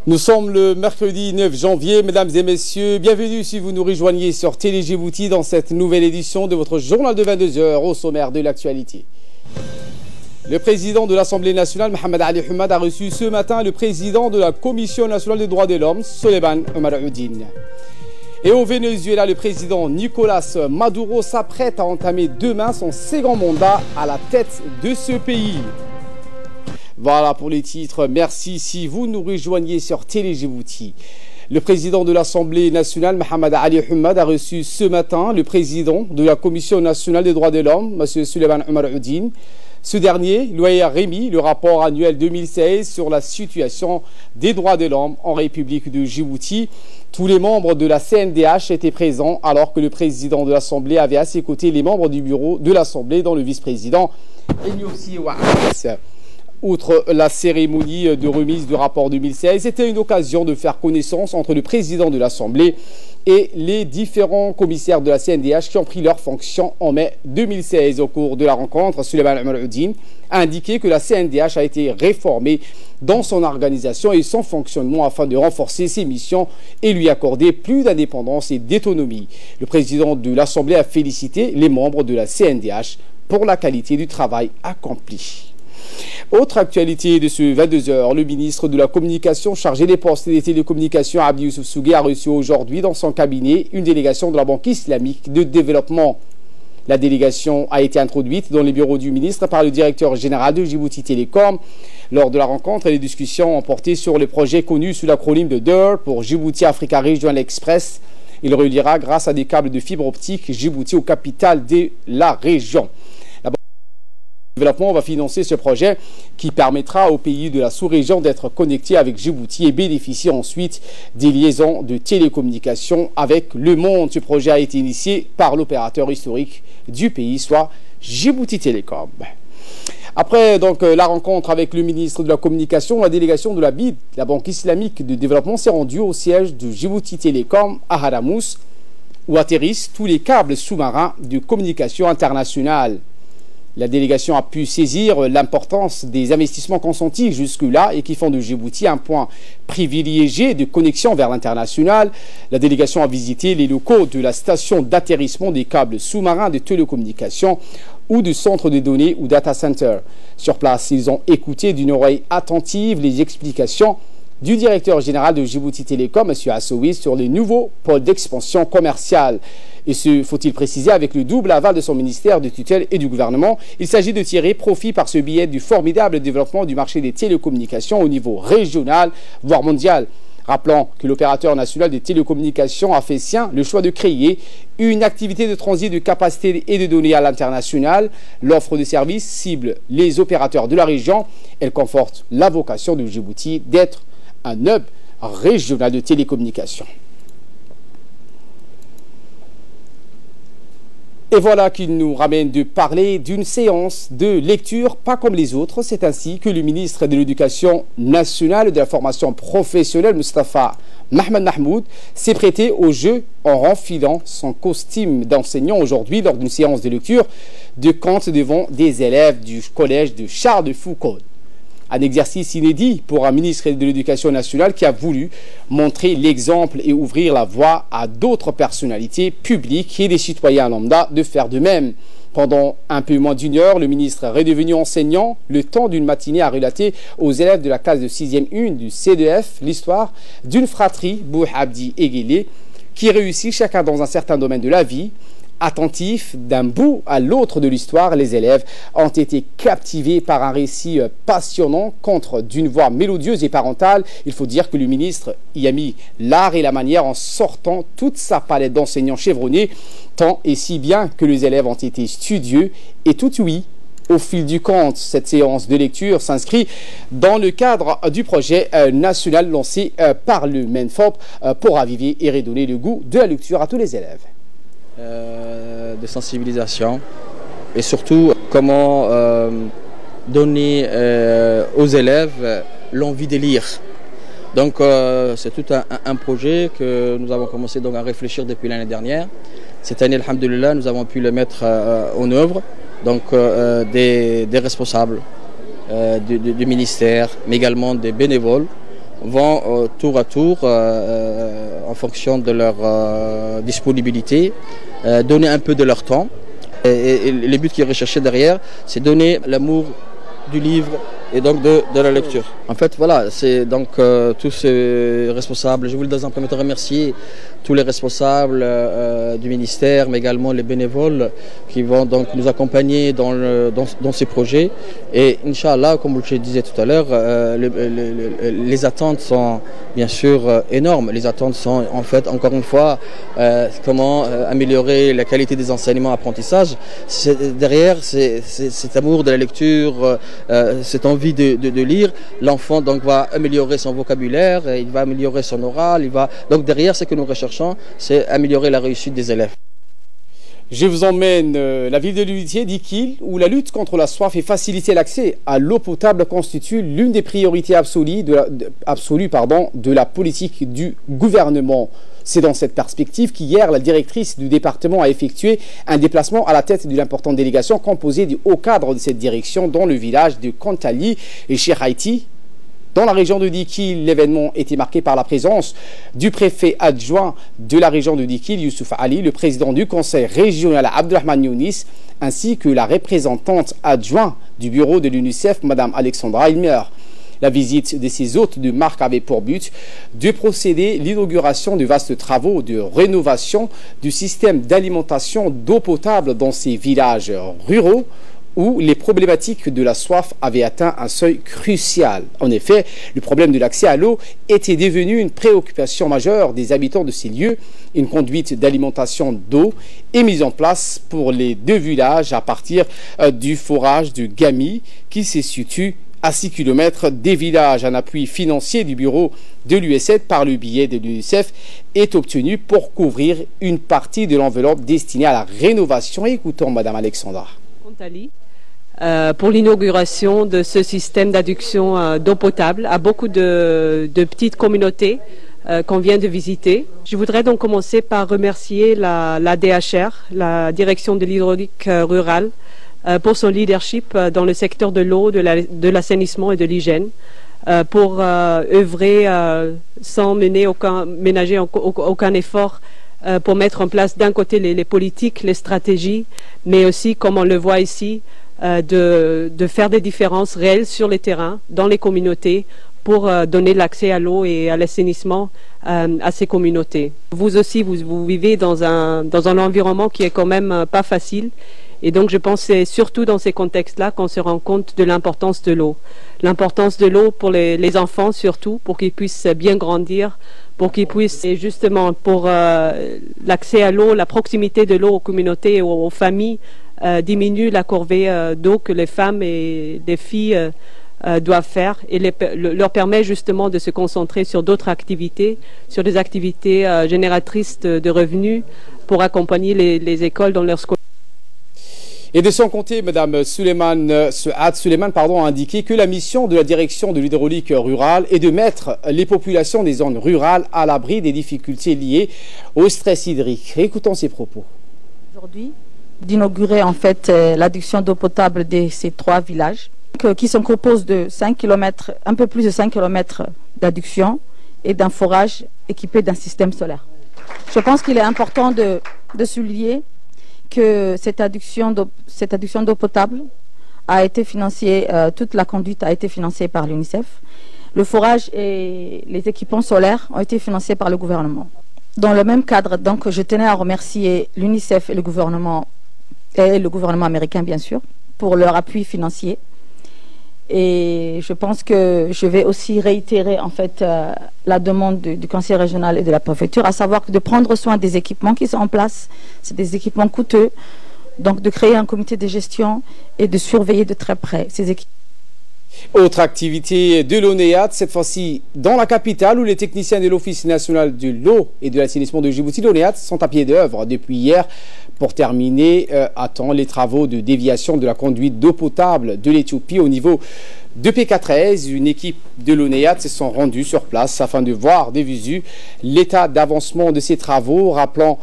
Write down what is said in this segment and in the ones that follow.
Nous sommes le mercredi 9 janvier, mesdames et messieurs, bienvenue si vous nous rejoignez sur Télé Djibouti dans cette nouvelle édition de votre journal de 22 heures au sommaire de l'actualité. Le président de l'Assemblée nationale, Mohamed Ali Hamad, a reçu ce matin le président de la Commission nationale des droits de l'homme, Souleymane Omar Oudine. Et au Venezuela, le président Nicolás Maduro s'apprête à entamer demain son second mandat à la tête de ce pays. Voilà pour les titres. Merci si vous nous rejoignez sur Télé Djibouti. Le président de l'Assemblée nationale, Mohamed Ali Hamad, a reçu ce matin le président de la Commission nationale des droits de l'homme, M. Souleymane Omar Oudine. Ce dernier lui a remis le rapport annuel 2016 sur la situation des droits de l'homme en République de Djibouti. Tous les membres de la CNDH étaient présents alors que le président de l'Assemblée avait à ses côtés les membres du bureau de l'Assemblée, dont le vice-président Enyossi Ouattara. Outre la cérémonie de remise du rapport 2016, c'était une occasion de faire connaissance entre le président de l'Assemblée et les différents commissaires de la CNDH qui ont pris leurs fonctions en mai 2016. Au cours de la rencontre, Souleymane Omar Oudine a indiqué que la CNDH a été réformée dans son organisation et son fonctionnement afin de renforcer ses missions et lui accorder plus d'indépendance et d'autonomie. Le président de l'Assemblée a félicité les membres de la CNDH pour la qualité du travail accompli. Autre actualité de ce 22 heures, le ministre de la Communication chargé des postes et des télécommunications, Abdi Youssouf Sougué, a reçu aujourd'hui dans son cabinet une délégation de la Banque islamique de développement. La délégation a été introduite dans les bureaux du ministre par le directeur général de Djibouti Télécom. Lors de la rencontre, les discussions ont porté sur le projet connu sous l'acronyme de DER pour Djibouti Africa Regional Express. Il reliera grâce à des câbles de fibre optique Djibouti aux capitales de la région. Le développement va financer ce projet qui permettra aux pays de la sous-région d'être connectés avec Djibouti et bénéficier ensuite des liaisons de télécommunications avec le monde. Ce projet a été initié par l'opérateur historique du pays, soit Djibouti Télécom. Après donc la rencontre avec le ministre de la Communication, la délégation de la BID, la Banque islamique de développement, s'est rendue au siège de Djibouti Télécom à Haramous, où atterrissent tous les câbles sous-marins de communication internationale. La délégation a pu saisir l'importance des investissements consentis jusque-là et qui font de Djibouti un point privilégié de connexion vers l'international. La délégation a visité les locaux de la station d'atterrissement des câbles sous-marins de télécommunications ou du centre de données ou data center. Sur place, ils ont écouté d'une oreille attentive les explications du directeur général de Djibouti Télécom, M. Assoui, sur les nouveaux pôles d'expansion commerciale. Et ce, faut-il préciser, avec le double aval de son ministère de tutelle et du gouvernement. Il s'agit de tirer profit par ce biais du formidable développement du marché des télécommunications au niveau régional, voire mondial. Rappelons que l'opérateur national des télécommunications a fait sien le choix de créer une activité de transit de capacité et de données à l'international. L'offre de services cible les opérateurs de la région. Elle conforte la vocation de Djibouti d'être un hub régional de télécommunications. Et voilà qui nous ramène de parler d'une séance de lecture pas comme les autres. C'est ainsi que le ministre de l'Éducation nationale et de la formation professionnelle, Moustapha Mohamed Mahmoud, s'est prêté au jeu en renfilant son costume d'enseignant aujourd'hui lors d'une séance de lecture de contes devant des élèves du collège de Charles de Foucault. Un exercice inédit pour un ministre de l'Éducation nationale qui a voulu montrer l'exemple et ouvrir la voie à d'autres personnalités publiques et des citoyens lambda de faire de même. Pendant un peu moins d'une heure, le ministre est redevenu enseignant, le temps d'une matinée à relater aux élèves de la classe de 6e 1 du C2F l'histoire d'une fratrie, Bouhabdi et Guélé, qui réussit chacun dans un certain domaine de la vie. Attentifs d'un bout à l'autre de l'histoire, les élèves ont été captivés par un récit passionnant contre d'une voix mélodieuse et parentale. Il faut dire que le ministre y a mis l'art et la manière en sortant toute sa palette d'enseignants chevronnés, tant et si bien que les élèves ont été studieux et tout oui. Au fil du compte, cette séance de lecture s'inscrit dans le cadre du projet national lancé par le MENFOP pour raviver et redonner le goût de la lecture à tous les élèves. De sensibilisation et surtout comment donner aux élèves l'envie de lire. Donc c'est tout un projet que nous avons commencé donc à réfléchir depuis l'année dernière. Cette année, alhamdoulilah, nous avons pu le mettre en œuvre. Donc des responsables du ministère, mais également des bénévoles, vont tour à tour, en fonction de leur disponibilité, donner un peu de leur temps. Et les buts qui est recherché derrière, c'est donner l'amour du livre et donc de la lecture. En fait, voilà, c'est donc tous ces responsables. Je voulais dans un premier temps remercier tous les responsables du ministère, mais également les bénévoles qui vont donc nous accompagner dans ces projets. Et Inch'Allah, comme je le disais tout à l'heure, les attentes sont bien sûr énormes. Les attentes sont en fait, encore une fois, comment améliorer la qualité des enseignements, apprentissages. Derrière, c'est cet amour de la lecture, cette envie de lire. L'enfant donc va améliorer son vocabulaire, il va améliorer son oral, donc derrière, ce que nous recherchons, c'est améliorer la réussite des élèves. Je vous emmène la ville de l'Unité d'Ikil, où la lutte contre la soif et faciliter l'accès à l'eau potable constitue l'une des priorités absolues de la politique du gouvernement. C'est dans cette perspective qu'hier, la directrice du département a effectué un déplacement à la tête d'une importante délégation composée du haut cadre de cette direction dans le village de Kontali et chez Haïti. Dans la région de Dikil, l'événement était marqué par la présence du préfet adjoint de la région de Dikil, Youssouf Ali, le président du conseil régional Abdelrahman Younis, ainsi que la représentante adjointe du bureau de l'UNICEF, Mme Alexandra Ilmer. La visite de ces hôtes de marque avait pour but de procéder à l'inauguration de vastes travaux de rénovation du système d'alimentation d'eau potable dans ces villages ruraux, où les problématiques de la soif avaient atteint un seuil crucial. En effet, le problème de l'accès à l'eau était devenu une préoccupation majeure des habitants de ces lieux. Une conduite d'alimentation d'eau est mise en place pour les deux villages à partir du forage de Gami, qui se situe à 6 km des villages. Un appui financier du bureau de l'USAID par le biais de l'UNICEF est obtenu pour couvrir une partie de l'enveloppe destinée à la rénovation. Écoutons Mme Alexandra. Pour l'inauguration de ce système d'adduction d'eau potable à beaucoup de petites communautés qu'on vient de visiter. Je voudrais donc commencer par remercier la DHR, la direction de l'hydraulique rurale, pour son leadership dans le secteur de l'eau, de l'assainissement et de l'hygiène, pour œuvrer sans ménager aucun effort pour mettre en place d'un côté les politiques, les stratégies, mais aussi, comme on le voit ici, de faire des différences réelles sur les terrains, dans les communautés, pour donner l'accès à l'eau et à l'assainissement à ces communautés. Vous aussi, vous vivez dans un environnement qui est quand même pas facile. Et donc je pense que c'est surtout dans ces contextes-là qu'on se rend compte de l'importance de l'eau. L'importance de l'eau pour les enfants surtout, pour qu'ils puissent bien grandir, pour qu'ils puissent, et justement pour l'accès à l'eau, la proximité de l'eau aux communautés et aux familles, diminue la corvée d'eau que les femmes et les filles doivent faire et leur permet justement de se concentrer sur d'autres activités, sur des activités génératrices de revenus pour accompagner les écoles dans leur scolarité. Et de son côté, Mme Suleiman a indiqué que la mission de la direction de l'hydraulique rurale est de mettre les populations des zones rurales à l'abri des difficultés liées au stress hydrique. Écoutons ses propos. Aujourd'hui, d'inaugurer en fait l'adduction d'eau potable de ces 3 villages qui se composent de 5 km, un peu plus de 5 km d'adduction et d'un forage équipé d'un système solaire. Je pense qu'il est important de souligner que cette adduction d'eau potable a été financée, toute la conduite a été financée par l'UNICEF. Le forage et les équipements solaires ont été financés par le gouvernement. Dans le même cadre, donc, je tenais à remercier l'UNICEF et le gouvernement américain, bien sûr, pour leur appui financier. Et je pense que je vais aussi réitérer en fait la demande du conseil régional et de la préfecture, à savoir de prendre soin des équipements qui sont en place. C'est des équipements coûteux, donc de créer un comité de gestion et de surveiller de très près ces équipements. Autre activité de l'ONEAT, cette fois-ci dans la capitale, où les techniciens de l'Office national de l'eau et de l'assainissement de Djibouti, l'ONEAT, sont à pied d'œuvre depuis hier pour terminer à temps les travaux de déviation de la conduite d'eau potable de l'Éthiopie au niveau de PK13, une équipe de l'ONEAT se sont rendus sur place afin de voir de visu l'état d'avancement de ces travaux, rappelant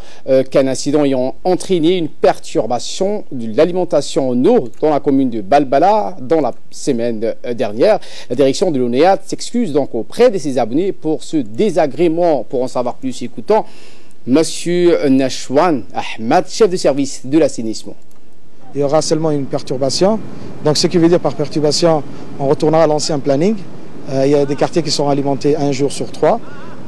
qu'un incident ayant entraîné une perturbation de l'alimentation en eau dans la commune de Balbala dans la semaine dernière. La direction de l'ONEAT s'excuse donc auprès de ses abonnés pour ce désagrément. Pour en savoir plus, écoutons Monsieur Nashwan Ahmad, chef de service de l'assainissement. Il y aura seulement une perturbation. Donc ce qui veut dire par perturbation, on retournera à l'ancien planning. Il y a des quartiers qui seront alimentés un jour sur 3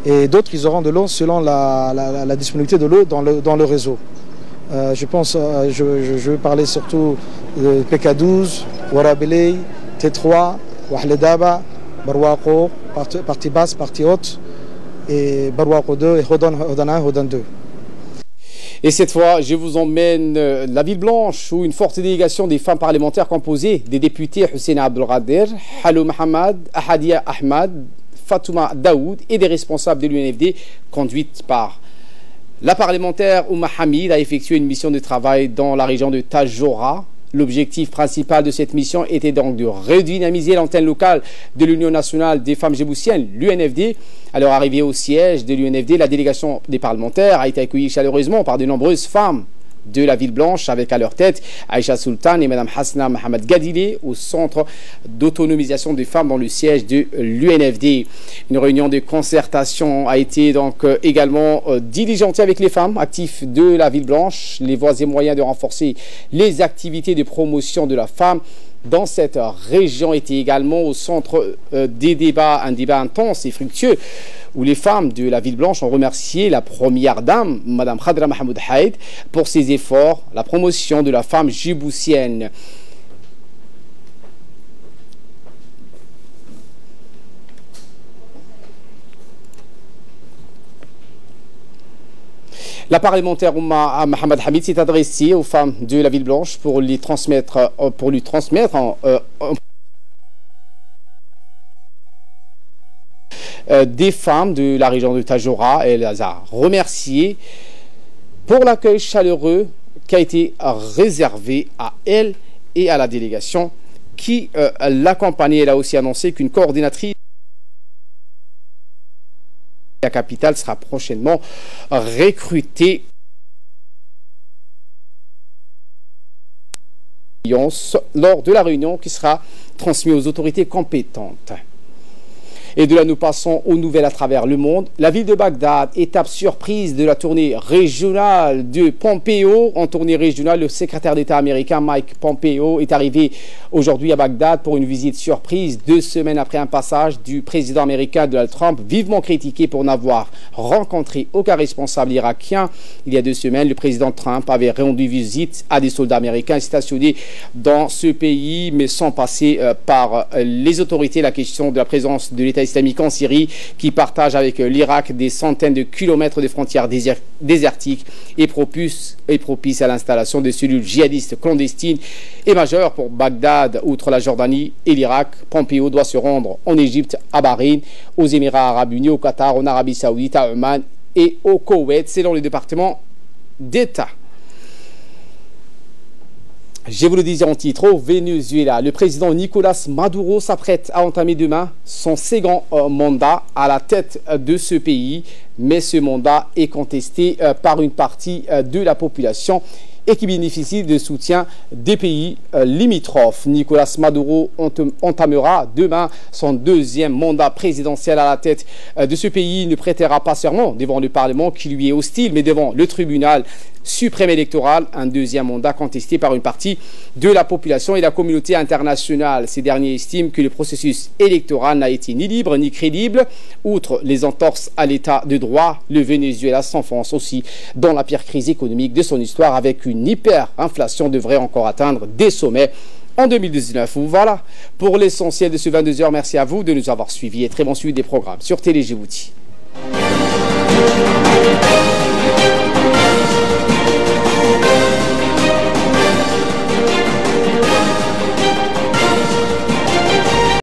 et d'autres ils auront de l'eau selon la disponibilité de l'eau dans le réseau. Je pense, je veux parler surtout de PK12, Warabeley, T3, Wahledaba, Barwako, partie basse, partie haute, et Barwako 2 et Hodan 1, Hodan 2. Et cette fois, je vous emmène la Ville Blanche où une forte délégation des femmes parlementaires composée des députés Hussein Abdelkader, Halou Mohamed, Ahadia Ahmad, Fatouma Daoud et des responsables de l'UNFD conduite par la parlementaire Ouma Hamid a effectué une mission de travail dans la région de Tadjoura. L'objectif principal de cette mission était donc de redynamiser l'antenne locale de l'Union nationale des femmes djiboutiennes, l'UNFD. À leur arrivée au siège de l'UNFD, la délégation des parlementaires a été accueillie chaleureusement par de nombreuses femmes de la Ville Blanche, avec à leur tête Aïcha Sultan et Mme Hasna Mohamed Gadile au centre d'autonomisation des femmes dans le siège de l'UNFD. Une réunion de concertation a été donc également diligentée avec les femmes actives de la Ville Blanche, les voies et moyens de renforcer les activités de promotion de la femme dans cette région était également au centre des débats, un débat intense et fructueux où les femmes de la Ville Blanche ont remercié la première dame, Mme Khadra Mahmoud Haïd, pour ses efforts, la promotion de la femme djiboutienne. La parlementaire Ouma Mohamed Hamid s'est adressée aux femmes de la Ville Blanche pour lui transmettre des femmes de la région de Tadjoura. Elle les a remerciées pour l'accueil chaleureux qui a été réservé à elle et à la délégation qui l'accompagnait. Elle a aussi annoncé qu'une coordinatrice la capitale sera prochainement recrutée lors de la réunion qui sera transmise aux autorités compétentes. Et de là, nous passons aux nouvelles à travers le monde. La ville de Bagdad, étape surprise de la tournée régionale de Pompeo. En tournée régionale, le secrétaire d'État américain Mike Pompeo est arrivé aujourd'hui à Bagdad pour une visite surprise 2 semaines après un passage du président américain Donald Trump, vivement critiqué pour n'avoir rencontré aucun responsable irakien. Il y a 2 semaines, le président Trump avait rendu visite à des soldats américains stationnés dans ce pays, mais sans passer par les autorités. La question de la présence de l'État islamique en Syrie, qui partage avec l'Irak des centaines de kilomètres de frontières désertiques, est propice à l'installation de cellules djihadistes clandestines et majeures pour Bagdad. Outre la Jordanie et l'Irak, Pompeo doit se rendre en Égypte, à Bahreïn, aux Émirats arabes unis, au Qatar, en Arabie saoudite, à Oman et au Koweït, selon le département d'État. Je vous le disais en titre, au Venezuela, le président Nicolas Maduro s'apprête à entamer demain son second mandat à la tête de ce pays, mais ce mandat est contesté par une partie de la population et qui bénéficie de soutien des pays limitrophes. Nicolas Maduro entamera demain son 2e mandat présidentiel à la tête de ce pays. Il ne prêtera pas serment devant le Parlement qui lui est hostile, mais devant le tribunal suprême électoral, un 2e mandat contesté par une partie de la population et la communauté internationale. Ces derniers estiment que le processus électoral n'a été ni libre ni crédible. Outre les entorses à l'état de droit, le Venezuela s'enfonce aussi dans la pire crise économique de son histoire, avec une hyperinflation devrait encore atteindre des sommets en 2019. Voilà pour l'essentiel de ce 22h. Merci à vous de nous avoir suivis et très bon suivi des programmes sur Télé Djibouti.